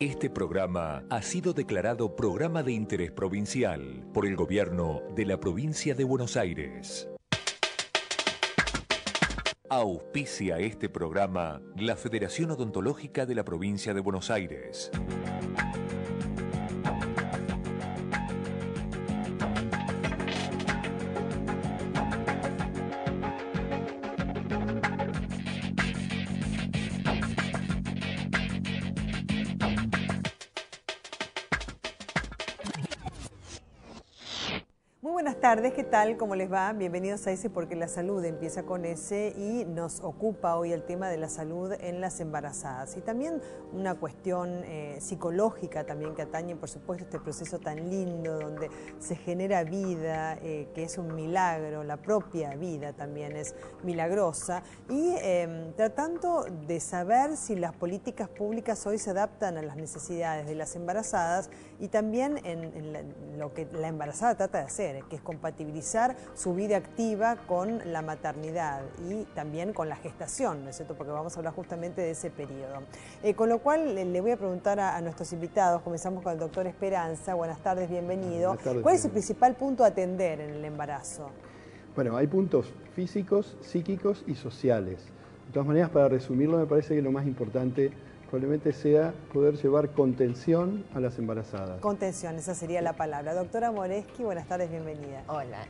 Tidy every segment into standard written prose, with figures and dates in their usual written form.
Este programa ha sido declarado Programa de Interés Provincial por el Gobierno de la Provincia de Buenos Aires. Auspicia este programa la Federación Odontológica de la Provincia de Buenos Aires. Buenas tardes, ¿qué tal? ¿Cómo les va? Bienvenidos a ese Porque la Salud empieza con ese y nos ocupa hoy el tema de la salud en las embarazadas y también una cuestión psicológica también que atañe, por supuesto, este proceso tan lindo donde se genera vida, que es un milagro, la propia vida también es milagrosa y tratando de saber si las políticas públicas hoy se adaptan a las necesidades de las embarazadas y también en lo que la embarazada trata de hacer, que es compatibilizar su vida activa con la maternidad y también con la gestación, ¿no es cierto? Porque vamos a hablar justamente de ese periodo. Con lo cual le voy a preguntar a nuestros invitados, comenzamos con el doctor Esperanza. Buenas tardes, bienvenido. Buenas tardes. ¿Cuál es el principal punto a atender en el embarazo? Bueno, hay puntos físicos, psíquicos y sociales. De todas maneras, para resumirlo, me parece que lo más importante probablemente sea poder llevar contención a las embarazadas. Contención, esa sería la palabra. Doctora Moreschi, buenas tardes, bienvenida. Hola.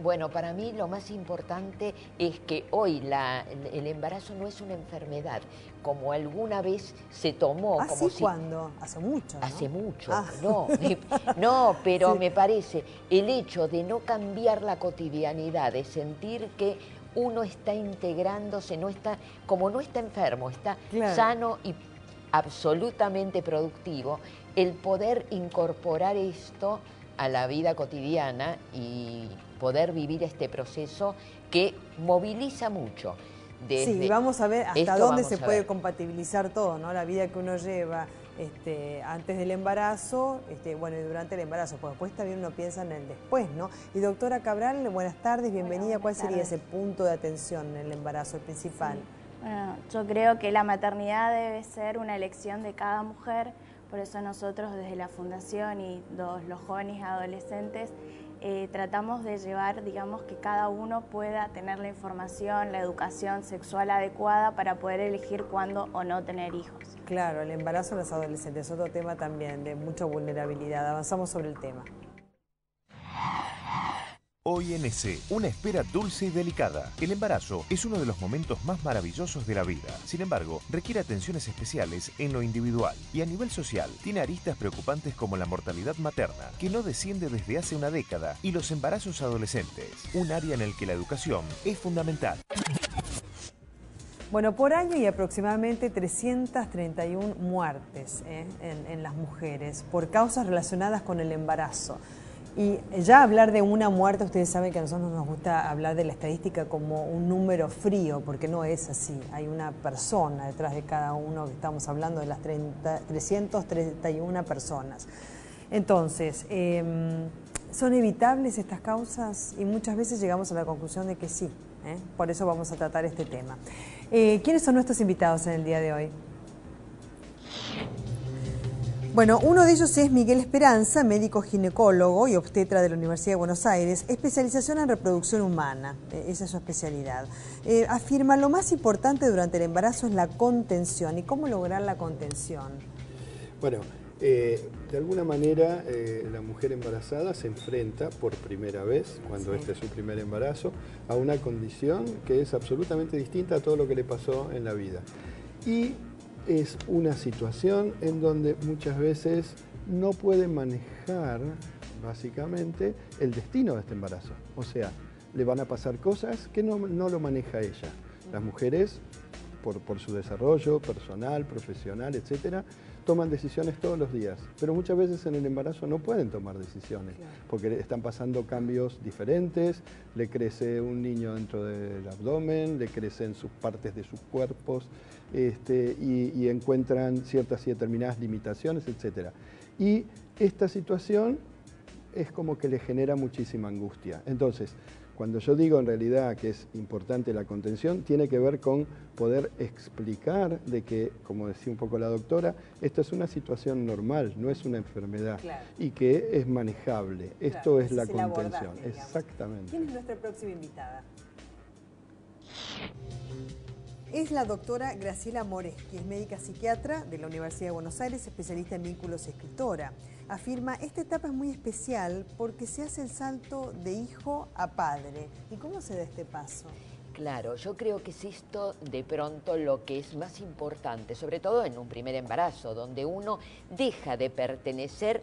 Bueno, para mí lo más importante es que hoy el embarazo no es una enfermedad, como alguna vez se tomó. ¿Ah, como sí? si... ¿Cuándo? ¿Hace mucho? ¿No? Hace mucho, ah. no, pero sí. Me parece el hecho de no cambiar la cotidianidad, de sentir que uno está integrándose, como no está enfermo, está claro. sano y absolutamente productivo, el poder incorporar esto a la vida cotidiana y poder vivir este proceso que moviliza mucho. Sí, vamos a ver hasta dónde se puede compatibilizar todo, ¿no? La vida que uno lleva antes del embarazo, bueno, y durante el embarazo, porque después también uno piensa en el después, ¿no? Y doctora Cabral, buenas tardes, bienvenida. ¿Cuál sería ese punto de atención en el embarazo, el principal? Sí. Bueno, yo creo que la maternidad debe ser una elección de cada mujer, por eso nosotros desde la Fundación y los jóvenes y adolescentes tratamos de llevar, digamos, que cada uno pueda tener la información, la educación sexual adecuada para poder elegir cuándo o no tener hijos. Claro, el embarazo en los adolescentes, otro tema también de mucha vulnerabilidad. Avanzamos sobre el tema. OINC, una espera dulce y delicada. El embarazo es uno de los momentos más maravillosos de la vida. Sin embargo, requiere atenciones especiales en lo individual y a nivel social. Tiene aristas preocupantes como la mortalidad materna, que no desciende desde hace una década, y los embarazos adolescentes, un área en el que la educación es fundamental. Bueno, por año hay aproximadamente 331 muertes en las mujeres por causas relacionadas con el embarazo. Y ya hablar de una muerte, ustedes saben que a nosotros nos gusta hablar de la estadística como un número frío, porque no es así. Hay una persona detrás de cada uno, que estamos hablando de las 331 personas. Entonces, ¿son evitables estas causas? Y muchas veces llegamos a la conclusión de que sí. Por eso vamos a tratar este tema. ¿Quiénes son nuestros invitados en el día de hoy? Bueno, uno de ellos es Miguel Esperanza, médico ginecólogo y obstetra de la Universidad de Buenos Aires, especialización en reproducción humana, esa es su especialidad. Afirma, lo más importante durante el embarazo es la contención. ¿Y cómo lograr la contención? Bueno, de alguna manera la mujer embarazada se enfrenta por primera vez, cuando este es su primer embarazo, a una condición que es absolutamente distinta a todo lo que le pasó en la vida. Y es una situación en donde muchas veces no puede manejar, básicamente, el destino de este embarazo. O sea, le van a pasar cosas que no lo maneja ella. Las mujeres, por su desarrollo personal, profesional, etcétera, toman decisiones todos los días, pero muchas veces en el embarazo no pueden tomar decisiones, porque están pasando cambios diferentes, le crece un niño dentro del abdomen, le crecen sus partes de sus cuerpos, y encuentran ciertas y determinadas limitaciones, etcétera. Y esta situación es como que le genera muchísima angustia. Entonces, Cuando yo digo en realidad que es importante la contención, tiene que ver con poder explicar de que, como decía un poco la doctora, esto es una situación normal, no es una enfermedad, claro, y que es manejable. Claro, esto es la contención. Exactamente. ¿Quién es nuestra próxima invitada? Es la doctora Graciela Moreschi, es médica psiquiatra de la Universidad de Buenos Aires, especialista en vínculos y escritora. Afirma, esta etapa es muy especial porque se hace el salto de hijo a padre. ¿Y cómo se da este paso? Claro, yo creo que es esto de pronto lo que es más importante, sobre todo en un primer embarazo, donde uno deja de pertenecer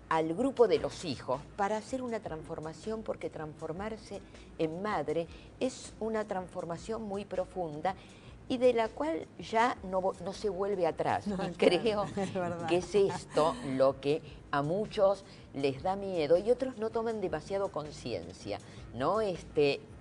al grupo de los hijos para hacer una transformación, porque transformarse en madre es una transformación muy profunda y de la cual ya no se vuelve atrás. No, y creo que es esto lo que a muchos les da miedo y otros no toman demasiado conciencia, ¿no?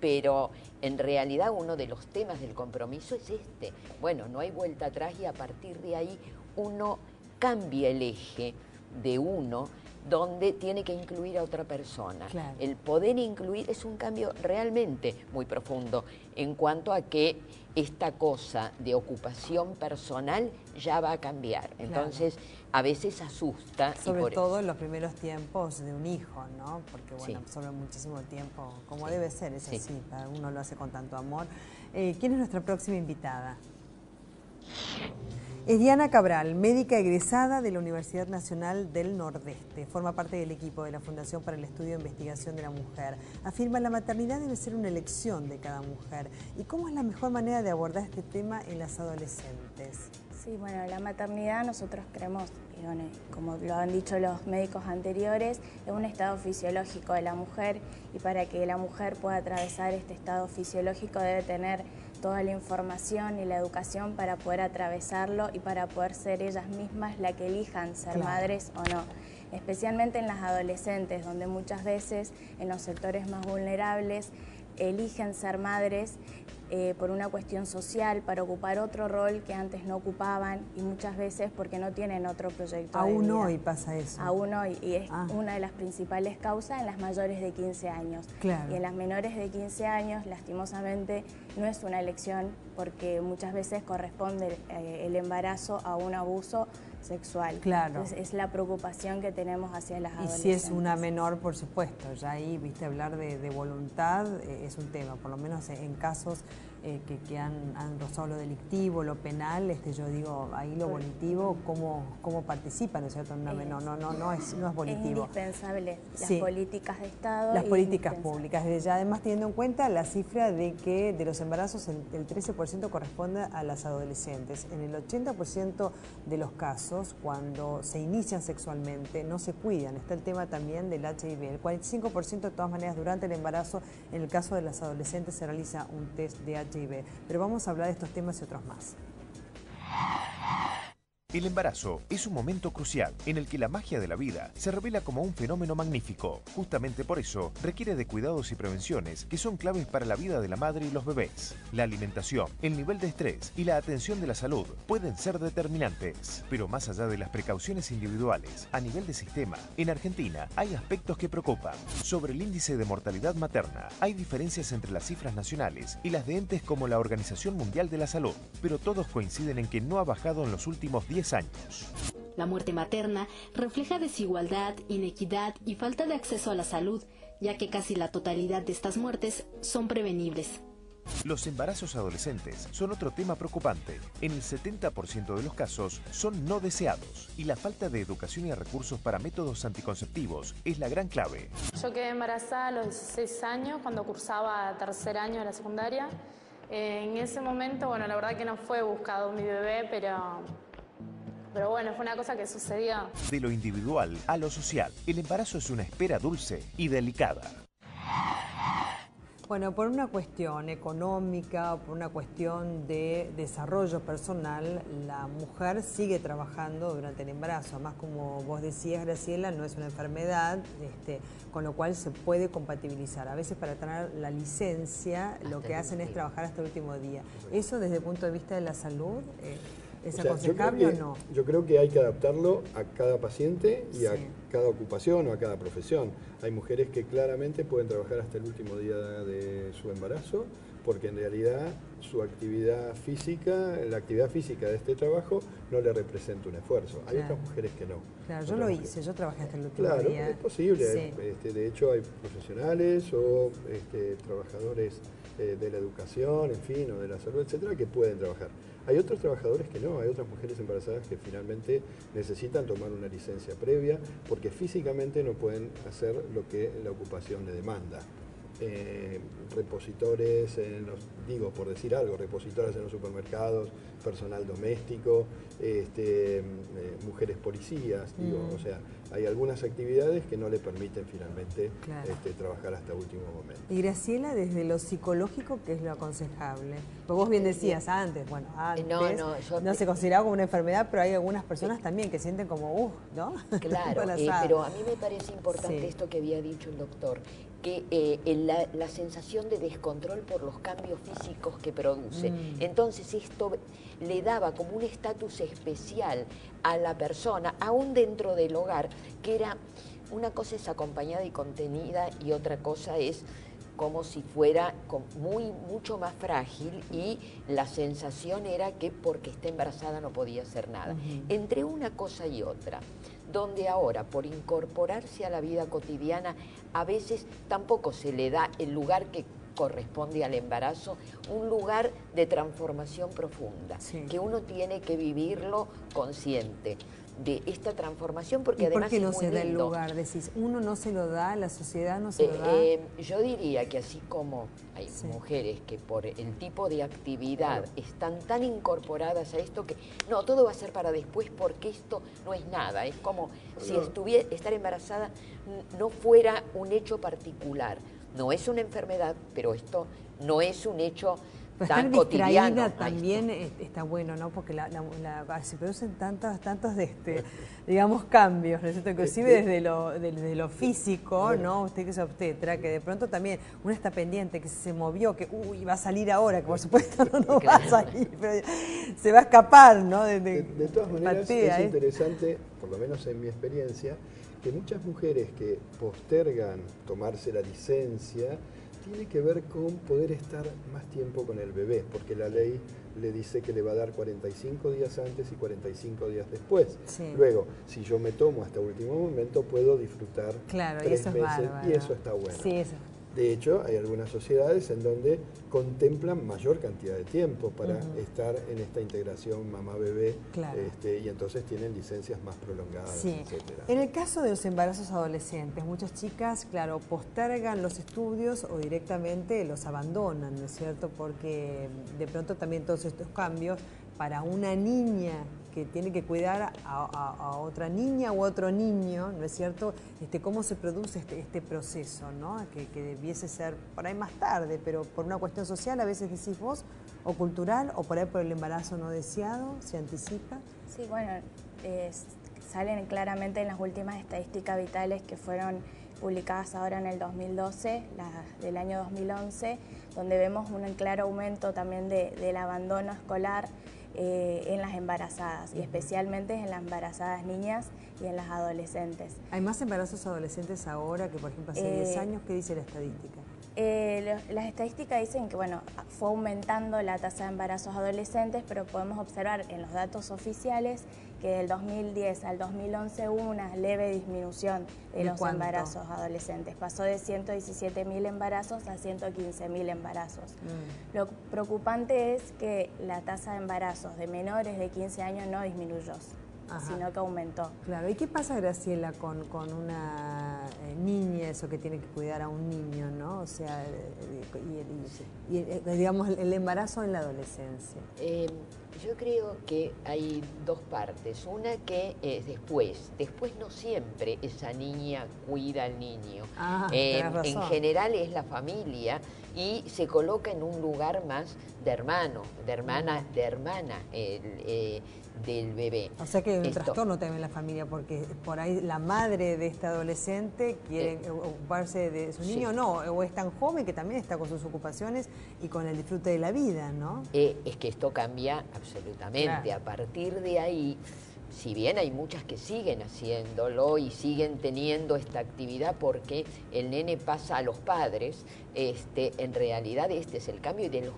Pero en realidad uno de los temas del compromiso es este. Bueno, no hay vuelta atrás y a partir de ahí uno cambia el eje de uno donde tiene que incluir a otra persona. Claro. El poder incluir es un cambio realmente muy profundo en cuanto a que esta cosa de ocupación personal ya va a cambiar. Entonces, claro, a veces asusta. Sobre todo en los primeros tiempos de un hijo, ¿no? Porque, bueno, sí, absorbe muchísimo tiempo, como sí, debe ser, es sí, así, cada uno lo hace con tanto amor. ¿Quién es nuestra próxima invitada? Es Diana Cabral, médica egresada de la Universidad Nacional del Nordeste. Forma parte del equipo de la Fundación para el Estudio e Investigación de la Mujer. Afirma, la maternidad debe ser una elección de cada mujer. ¿Y cómo es la mejor manera de abordar este tema en las adolescentes? Sí, bueno, la maternidad nosotros creemos, y bueno, como lo han dicho los médicos anteriores, es un estado fisiológico de la mujer y para que la mujer pueda atravesar este estado fisiológico debe tener toda la información y la educación para poder atravesarlo y para poder ser ellas mismas las que elijan ser claro, madres o no. Especialmente en las adolescentes, donde muchas veces en los sectores más vulnerables eligen ser madres por una cuestión social, para ocupar otro rol que antes no ocupaban y muchas veces porque no tienen otro proyecto de vida. Aún hoy pasa eso. Aún hoy, y es una de las principales causas en las mayores de 15 años. Claro. Y en las menores de 15 años, lastimosamente, no es una elección porque muchas veces corresponde el embarazo a un abuso sexual. Claro. Entonces, es la preocupación que tenemos hacia las adolescentes. Y si es una menor, por supuesto, ya ahí, viste, hablar de voluntad es un tema, por lo menos en casos que han rozado lo delictivo, lo penal, yo digo, ahí lo volitivo, cómo participa, ¿no es cierto?, en una menor, no es volitivo. Es indispensable las políticas de Estado. Las políticas públicas, desde ya, además teniendo en cuenta la cifra de que de los embarazos el 13% corresponde a las adolescentes. En el 80% de los casos, cuando se inician sexualmente, no se cuidan. Está el tema también del HIV. El 45% de todas maneras durante el embarazo, en el caso de las adolescentes, se realiza un test de HIV. Pero vamos a hablar de estos temas y otros más. El embarazo es un momento crucial en el que la magia de la vida se revela como un fenómeno magnífico. Justamente por eso requiere de cuidados y prevenciones que son claves para la vida de la madre y los bebés. La alimentación, el nivel de estrés y la atención de la salud pueden ser determinantes. Pero más allá de las precauciones individuales, a nivel de sistema, en Argentina hay aspectos que preocupan. Sobre el índice de mortalidad materna, hay diferencias entre las cifras nacionales y las de entes como la Organización Mundial de la Salud, pero todos coinciden en que no ha bajado en los últimos 10 años. La muerte materna refleja desigualdad, inequidad y falta de acceso a la salud, ya que casi la totalidad de estas muertes son prevenibles. Los embarazos adolescentes son otro tema preocupante. En el 70% de los casos son no deseados y la falta de educación y recursos para métodos anticonceptivos es la gran clave. Yo quedé embarazada a los 16 años cuando cursaba tercer año de la secundaria. En ese momento, bueno, la verdad que no fue buscado mi bebé, pero bueno, fue una cosa que sucedió. De lo individual a lo social, el embarazo es una espera dulce y delicada. Bueno, por una cuestión económica o por una cuestión de desarrollo personal, la mujer sigue trabajando durante el embarazo. Además, como vos decías, Graciela, no es una enfermedad, con lo cual se puede compatibilizar. A veces para tener la licencia, lo que hacen es trabajar hasta el último día. ¿Eso desde el punto de vista de la salud? ¿Es O sea, aconsejable o no? Yo creo que hay que adaptarlo a cada paciente y a Sí. cada ocupación o a cada profesión. Hay mujeres que claramente pueden trabajar hasta el último día de su embarazo, porque en realidad su actividad física, la actividad física de este trabajo no le representa un esfuerzo. Hay Claro. otras mujeres que no. Claro, yo Otras lo mujeres. hice, yo trabajé hasta el último Claro, día. es posible. Sí. De hecho, hay profesionales o trabajadores de la educación, en fin, o de la salud, etcétera, que pueden trabajar. Hay otros trabajadores que no, hay otras mujeres embarazadas que finalmente necesitan tomar una licencia previa porque físicamente no pueden hacer lo que la ocupación le demanda. Repositores, digo por decir algo, repositoras en los supermercados, personal doméstico, mujeres policías, digo, o sea, hay algunas actividades que no le permiten finalmente Claro. Trabajar hasta último momento. Y Graciela, desde lo psicológico, ¿qué es lo aconsejable? Pues vos bien decías antes, no se consideraba como una enfermedad, pero hay algunas personas también que sienten como, ¿no? Claro, pero a mí me parece importante esto que había dicho el doctor, que la sensación de descontrol por los cambios físicos que produce. Entonces esto le daba como un estatus especial a la persona, aún dentro del hogar, que era, una cosa es acompañada y contenida y otra cosa es como si fuera mucho más frágil, y la sensación era que porque está embarazada no podía hacer nada. Entre una cosa y otra, donde ahora por incorporarse a la vida cotidiana a veces tampoco se le da el lugar que corresponde al embarazo, un lugar de transformación profunda, que uno tiene que vivirlo consciente de esta transformación, porque además ¿por qué no es muy se da el lindo. lugar? Decís, uno no se lo da, la sociedad no se lo da. Yo diría que así como hay mujeres que por el tipo de actividad están tan incorporadas a esto que no, todo va a ser para después porque esto no es nada, es como si estar embarazada no fuera un hecho particular. No es una enfermedad, pero esto no es un hecho tan cotidiano. También está bueno, ¿no? Porque se producen tantos digamos, cambios, ¿no es cierto? Inclusive desde lo físico, ¿no? Usted que es obstetra, que de pronto también uno está pendiente, que se movió, que va a salir ahora, que por supuesto no va a salir, pero se va a escapar, ¿no? De todas maneras, es interesante, por lo menos en mi experiencia, que muchas mujeres que postergan tomarse la licencia tiene que ver con poder estar más tiempo con el bebé, porque la ley le dice que le va a dar 45 días antes y 45 días después. Luego, si yo me tomo hasta último momento, puedo disfrutar 3 meses y eso está bueno. Sí, eso. De hecho, hay algunas sociedades en donde contemplan mayor cantidad de tiempo para estar en esta integración mamá-bebé, y entonces tienen licencias más prolongadas, etcétera. En el caso de los embarazos adolescentes, muchas chicas, claro, postergan los estudios o directamente los abandonan, ¿no es cierto? Porque de pronto también todos estos cambios para una niña que tiene que cuidar a otra niña u otro niño, ¿no es cierto? ¿Cómo se produce este proceso, ¿no? Que debiese ser por ahí más tarde, pero por una cuestión social, a veces decís vos, o cultural, o por ahí por el embarazo no deseado, se anticipa. Sí, bueno, salen claramente en las últimas estadísticas vitales que fueron publicadas ahora en el 2012, las del año 2011, donde vemos un claro aumento también del abandono escolar en las embarazadas, y especialmente en las embarazadas niñas y en las adolescentes. ¿Hay más embarazos adolescentes ahora que, por ejemplo, hace 10 años? ¿Qué dice la estadística? Las estadísticas dicen que fue aumentando la tasa de embarazos adolescentes, pero podemos observar en los datos oficiales que del 2010 al 2011 hubo una leve disminución de los embarazos adolescentes. Pasó de 117.000 embarazos a 115.000 embarazos. Lo preocupante es que la tasa de embarazos de menores de 15 años no disminuyó, sino que aumentó. Claro, ¿y qué pasa, Graciela, con una niña, eso que tiene que cuidar a un niño, ¿no? O sea, digamos, el embarazo en la adolescencia. Yo creo que hay dos partes. Una que es después no siempre esa niña cuida al niño. En general es la familia y se coloca en un lugar más de hermano, de hermana del bebé. O sea que hay un trastorno también en la familia, porque por ahí la madre de este adolescente quiere ocuparse de su niño, o es tan joven que también está con sus ocupaciones y con el disfrute de la vida, ¿no? Es que esto cambia absolutamente Absolutamente. Claro. A partir de ahí, si bien hay muchas que siguen haciéndolo y siguen teniendo esta actividad porque el nene pasa a los padres, en realidad este es el cambio del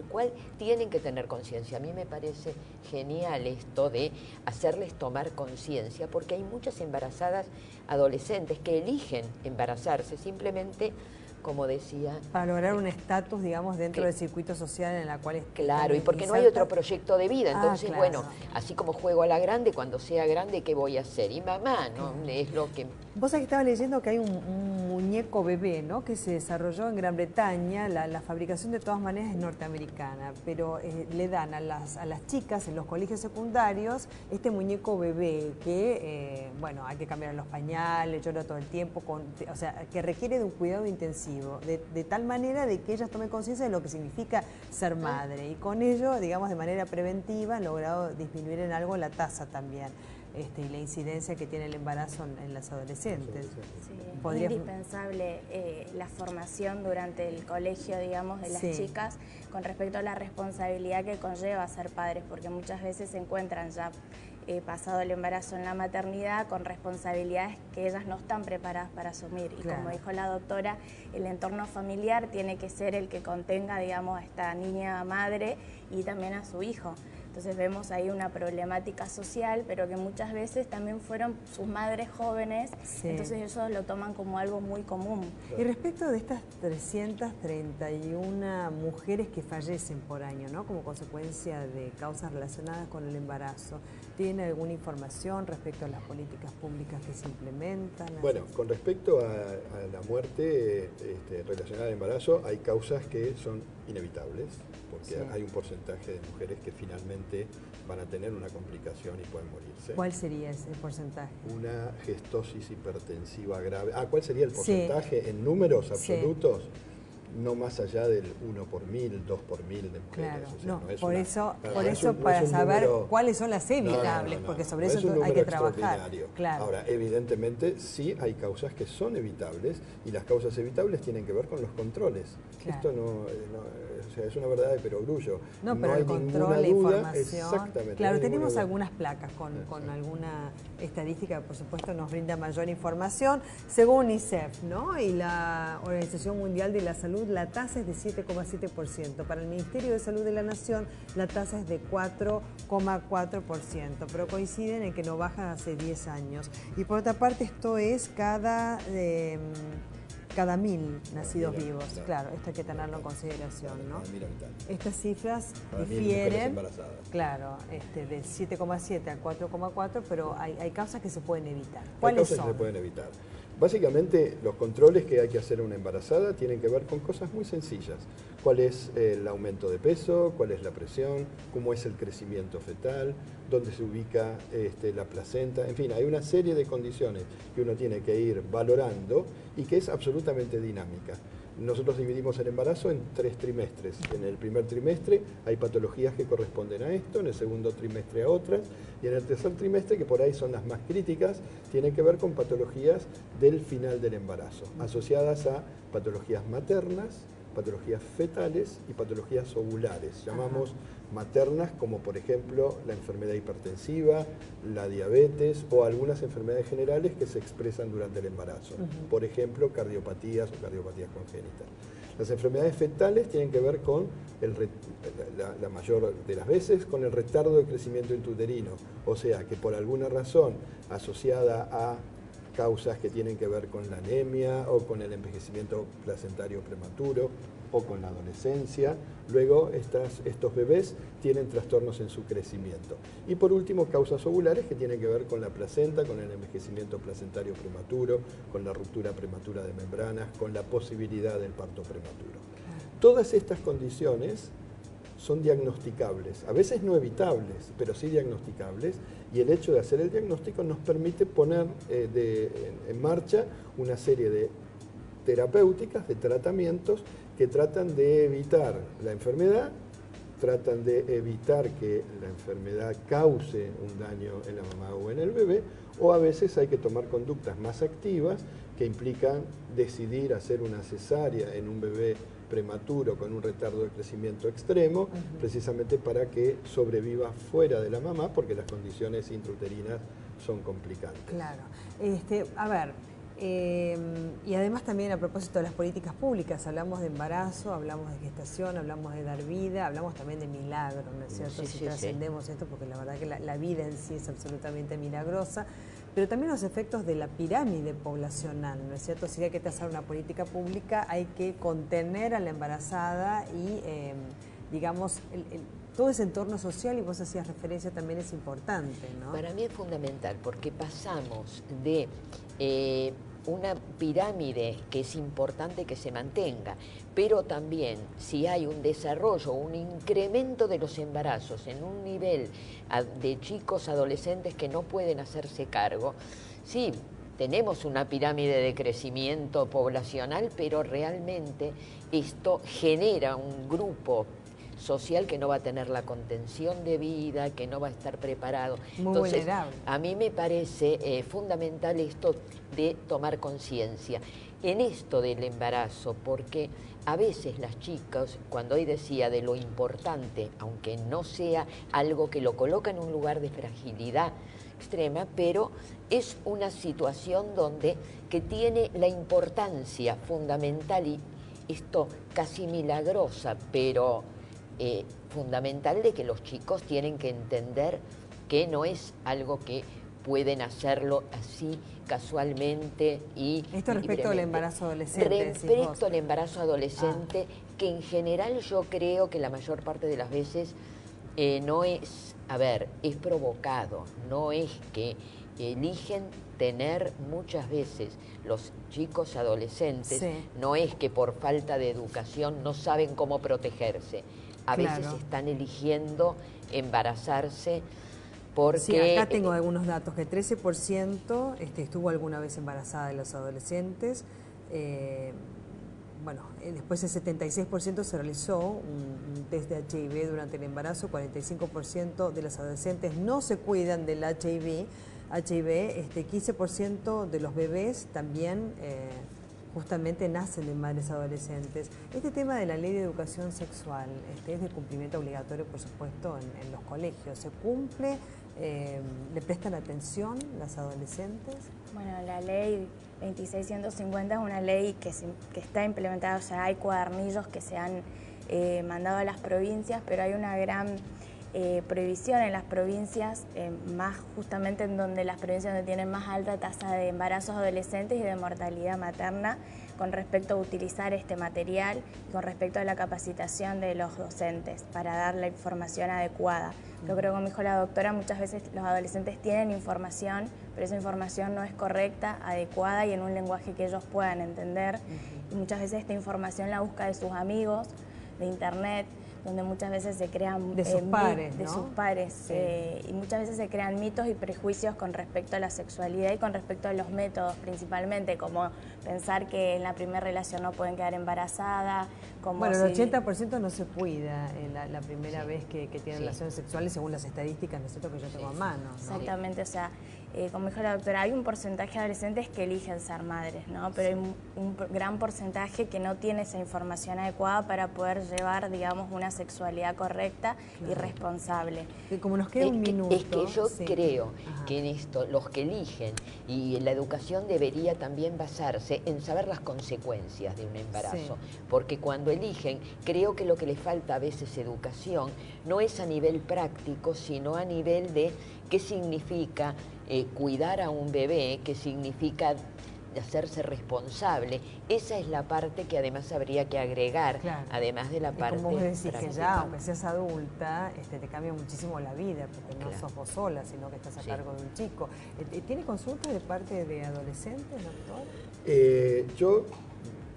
cual tienen que tener conciencia. A mí me parece genial esto de hacerles tomar conciencia, porque hay muchas embarazadas adolescentes que eligen embarazarse simplemente, como decía... Para lograr un estatus, digamos, dentro del circuito social en el cual... Claro, y porque no hay otro proyecto de vida. Entonces, claro. bueno, así como juego a la grande, cuando sea grande, ¿qué voy a hacer? Y mamá, ¿no? Es lo que... Vos sabés que estaba leyendo que hay un muñeco bebé, ¿no?, que se desarrolló en Gran Bretaña. La fabricación de todas maneras es norteamericana, pero le dan a las chicas en los colegios secundarios este muñeco bebé que, bueno, hay que cambiar los pañales, llora todo el tiempo, o sea, que requiere de un cuidado intensivo. De tal manera de que ellas tomen conciencia de lo que significa ser madre, y con ello, digamos, de manera preventiva han logrado disminuir en algo la tasa también y la incidencia que tiene el embarazo en las adolescentes. Sí, es indispensable la formación durante el colegio, digamos, de las chicas con respecto a la responsabilidad que conlleva ser padres, porque muchas veces se encuentran ya pasado el embarazo en la maternidad con responsabilidades que ellas no están preparadas para asumir. Y como dijo la doctora, el entorno familiar tiene que ser el que contenga, digamos, a esta niña madre y también a su hijo. Entonces vemos ahí una problemática social, pero que muchas veces también fueron sus madres jóvenes, entonces ellos lo toman como algo muy común. Y respecto de estas 331 mujeres que fallecen por año, ¿no?, como consecuencia de causas relacionadas con el embarazo, ¿tiene alguna información respecto a las políticas públicas que se implementan? Bueno, con respecto a la muerte relacionada al embarazo, hay causas que son inevitables, porque hay un porcentaje de mujeres que finalmente van a tener una complicación y pueden morirse. ¿Cuál sería ese porcentaje? Una gestosis hipertensiva grave. ¿Cuál sería el porcentaje en números absolutos? No más allá del 1 por 1000, 2 por 1000 de mujeres. Claro, o sea, no, no es por una, eso no para saber número, cuáles son las evitables, porque sobre eso hay que trabajar. Claro. Ahora, evidentemente sí hay causas que son evitables, y las causas evitables tienen que ver con los controles. Claro. Esto o sea, es una verdad de perogrullo. No, pero hay el control, la información. Exactamente. Claro, tenemos algunas placas con alguna estadística que por supuesto nos brinda mayor información. Según UNICEF, ¿no?, y la Organización Mundial de la Salud, la tasa es de 7,7%. Para el Ministerio de Salud de la Nación, la tasa es de 4,4%, pero coinciden en que no bajan hace 10 años. Y por otra parte, esto es cada 1000 nacidos vivos. Claro, esto hay que tenerlo en consideración, ¿no? Estas cifras difieren, claro, del 7,7 al 4,4, pero hay causas que se pueden evitar. ¿Cuáles son? Hay causas que se pueden evitar. Básicamente, los controles que hay que hacer a una embarazada tienen que ver con cosas muy sencillas. ¿Cuál es el aumento de peso? ¿Cuál es la presión? ¿Cómo es el crecimiento fetal? ¿Dónde se ubica la placenta? En fin, hay una serie de condiciones que uno tiene que ir valorando y que es absolutamente dinámica. Nosotros dividimos el embarazo en 3 trimestres. En el primer trimestre hay patologías que corresponden a esto, en el segundo trimestre a otras, y en el tercer trimestre, que por ahí son las más críticas, tienen que ver con patologías del final del embarazo, asociadas a patologías maternas, patologías fetales y patologías ovulares. Llamamos maternas como por ejemplo la enfermedad hipertensiva, la diabetes o algunas enfermedades generales que se expresan durante el embarazo. Por ejemplo, cardiopatías o cardiopatías congénitas. Las enfermedades fetales tienen que ver con, la mayor de las veces, con el retardo de crecimiento intrauterino. O sea, que por alguna razón asociada a causas que tienen que ver con la anemia o con el envejecimiento placentario prematuro o con la adolescencia. Luego estos bebés tienen trastornos en su crecimiento. Y por último, causas ovulares que tienen que ver con la placenta, con el envejecimiento placentario prematuro, con la ruptura prematura de membranas, con la posibilidad del parto prematuro. Todas estas condiciones son diagnosticables, a veces no evitables, pero sí diagnosticables, y el hecho de hacer el diagnóstico nos permite poner en marcha una serie de terapéuticas, de tratamientos que tratan de evitar la enfermedad, tratan de evitar que la enfermedad cause un daño en la mamá o en el bebé, o a veces hay que tomar conductas más activas que implican decidir hacer una cesárea en un bebé prematuro con un retardo de crecimiento extremo, precisamente para que sobreviva fuera de la mamá, porque las condiciones intrauterinas son complicantes. Claro. A ver, y además también a propósito de las políticas públicas, hablamos de embarazo, hablamos de gestación, hablamos de dar vida, hablamos también de milagro, ¿no es cierto? Si trascendemos esto, porque la verdad que la vida en sí es absolutamente milagrosa, pero también los efectos de la pirámide poblacional, ¿no es cierto? Si hay que trazar una política pública, hay que contener a la embarazada y, digamos, todo ese entorno social, y vos hacías referencia, también es importante, ¿no? Para mí es fundamental, porque pasamos de una pirámide que es importante que se mantenga, pero también si hay un desarrollo, un incremento de los embarazos en un nivel de chicos adolescentes que no pueden hacerse cargo, sí, tenemos una pirámide de crecimiento poblacional, pero realmente esto genera un grupo social que no va a tener la contención de vida, que no va a estar preparado. Muy vulnerable. A mí me parece fundamental esto de tomar conciencia en esto del embarazo, porque a veces las chicas, cuando hoy decía de lo importante, aunque no sea algo que lo coloca en un lugar de fragilidad extrema, pero es una situación que tiene la importancia fundamental y esto casi milagrosa, pero fundamental, de que los chicos tienen que entender que no es algo que pueden hacerlo así casualmente y esto respecto al embarazo adolescente. Respecto al embarazo adolescente, que en general yo creo que la mayor parte de las veces no es, es provocado, no es que eligen tener muchas veces los chicos adolescentes, no es que por falta de educación no saben cómo protegerse. A veces están eligiendo embarazarse porque... Sí, acá tengo algunos datos, que 13% estuvo alguna vez embarazada de los adolescentes. Después el 76% se realizó un test de HIV durante el embarazo, 45% de los adolescentes no se cuidan del HIV, 15% de los bebés también justamente nacen de madres adolescentes. Este tema de la ley de educación sexual es de cumplimiento obligatorio, por supuesto, en los colegios. ¿Se cumple? ¿Le prestan atención las adolescentes? Bueno, la ley 2650 es una ley que está implementada, o sea, hay cuadernillos que se han mandado a las provincias, pero hay una gran prohibición en las provincias, más justamente en donde las provincias donde tienen más alta tasa de embarazos adolescentes y de mortalidad materna, con respecto a utilizar este material y con respecto a la capacitación de los docentes para dar la información adecuada. Yo creo que, como dijo la doctora, muchas veces los adolescentes tienen información, pero esa información no es correcta, adecuada y en un lenguaje que ellos puedan entender. Y muchas veces esta información la busca de sus amigos, de internet, donde muchas veces se crean... De sus pares, de sus pares, sí. Y muchas veces se crean mitos y prejuicios con respecto a la sexualidad y con respecto a los métodos principalmente, como pensar que en la primera relación no pueden quedar embarazadas, como... Bueno, el 80% no se cuida en la primera vez que tienen relaciones sexuales, según las estadísticas, ¿no es cierto?, que yo tengo a mano, ¿no? Exactamente, o sea, como dijo la doctora, hay un porcentaje de adolescentes que eligen ser madres, ¿no? Pero hay un gran porcentaje que no tiene esa información adecuada para poder llevar, digamos, una sexualidad correcta y responsable. Y como nos queda un minuto... Es que yo creo que en esto, los que eligen, y la educación debería también basarse en saber las consecuencias de un embarazo, porque cuando eligen, creo que lo que les falta a veces educación no es a nivel práctico, sino a nivel de qué significa cuidar a un bebé, qué significa hacerse responsable. Esa es la parte que además habría que agregar, además de la parte como vos decís, que ya, aunque seas adulta, te cambia muchísimo la vida, porque no sos vos sola, sino que estás a cargo de un chico. ¿Tiene consultas de parte de adolescentes, doctor? Yo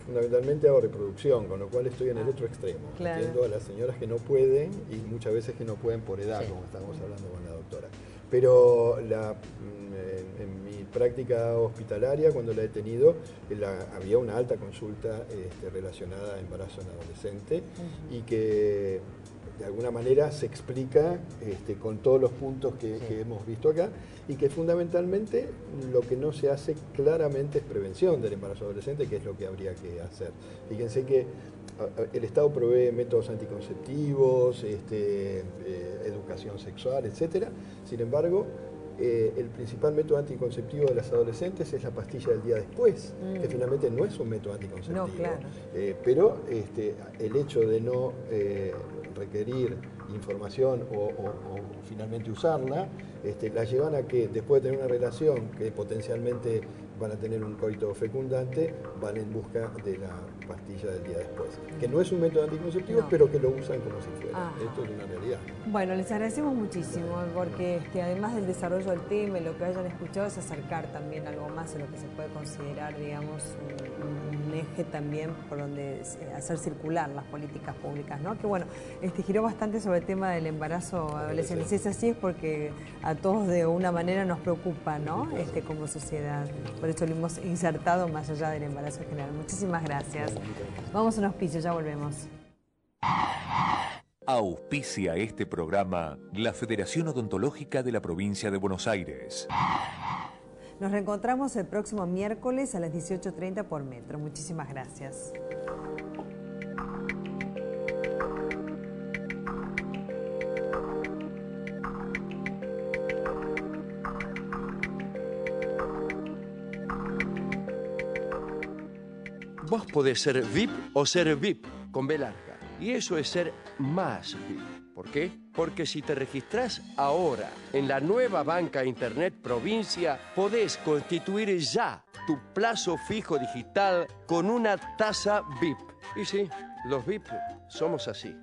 fundamentalmente hago reproducción, con lo cual estoy en el otro extremo. Entiendo a las señoras que no pueden y muchas veces que no pueden por edad, como estábamos hablando con la doctora. Pero en mi práctica hospitalaria, cuando la he tenido, había una alta consulta relacionada a embarazo en adolescente y que de alguna manera se explica con todos los puntos que hemos visto acá, y que fundamentalmente lo que no se hace claramente es prevención del embarazo adolescente, que es lo que habría que hacer. Fíjense que el Estado provee métodos anticonceptivos, educación sexual, etc. Sin embargo, el principal método anticonceptivo de las adolescentes es la pastilla del día después, que finalmente no es un método anticonceptivo. No, claro. Pero el hecho de no requerir información o finalmente usarla, la llevan a que después de tener una relación que potencialmente van a tener un coito fecundante, van en busca de la pastilla del día después. Que no es un método anticonceptivo, pero que lo usan como si fuera. Esto es una realidad. Bueno, les agradecemos muchísimo, porque además del desarrollo del tema y lo que hayan escuchado, es acercar también algo más en lo que se puede considerar, digamos, un eje también por donde hacer circular las políticas públicas, ¿no? Que bueno, giró bastante sobre el tema del embarazo adolescente. Si es así, es porque a todos de una manera nos preocupa, ¿no? Como sociedad. Por eso lo hemos insertado más allá del embarazo en general. Muchísimas gracias. Vamos a un auspicio, ya volvemos. Auspicia este programa la Federación Odontológica de la Provincia de Buenos Aires. Nos reencontramos el próximo miércoles a las 18:30 por Metro. Muchísimas gracias. Vos podés ser VIP o ser VIP con B larga. Y eso es ser más VIP. ¿Por qué? Porque si te registrás ahora en la nueva banca Internet Provincia, podés constituir ya tu plazo fijo digital con una tasa VIP. Y sí, los VIP somos así.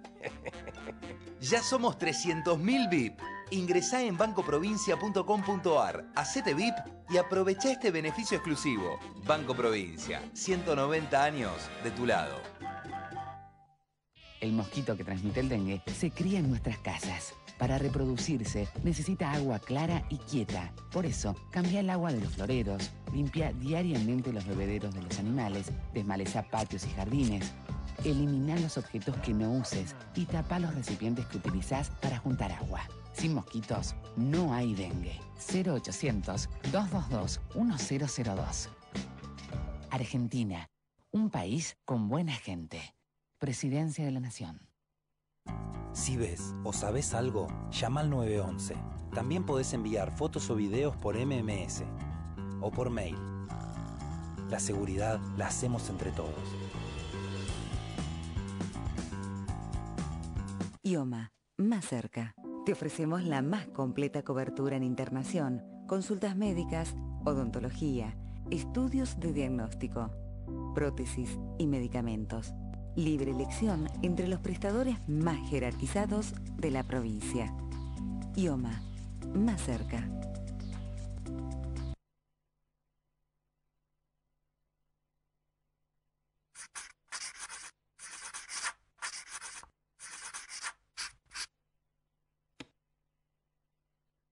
Ya somos 300.000 VIP. Ingresá en bancoprovincia.com.ar, hacete VIP y aprovechá este beneficio exclusivo. Banco Provincia, 190 años de tu lado. El mosquito que transmite el dengue se cría en nuestras casas. Para reproducirse necesita agua clara y quieta. Por eso, cambia el agua de los floreros, limpia diariamente los bebederos de los animales, desmaleza patios y jardines. Elimina los objetos que no uses y tapa los recipientes que utilizás para juntar agua. Sin mosquitos, no hay dengue. 0800-222-1002. Argentina, un país con buena gente. Presidencia de la Nación. Si ves o sabes algo, llama al 911. También podés enviar fotos o videos por MMS o por mail. La seguridad la hacemos entre todos. IOMA, más cerca. Te ofrecemos la más completa cobertura en internación, consultas médicas, odontología, estudios de diagnóstico, prótesis y medicamentos. Libre elección entre los prestadores más jerarquizados de la provincia. IOMA, más cerca.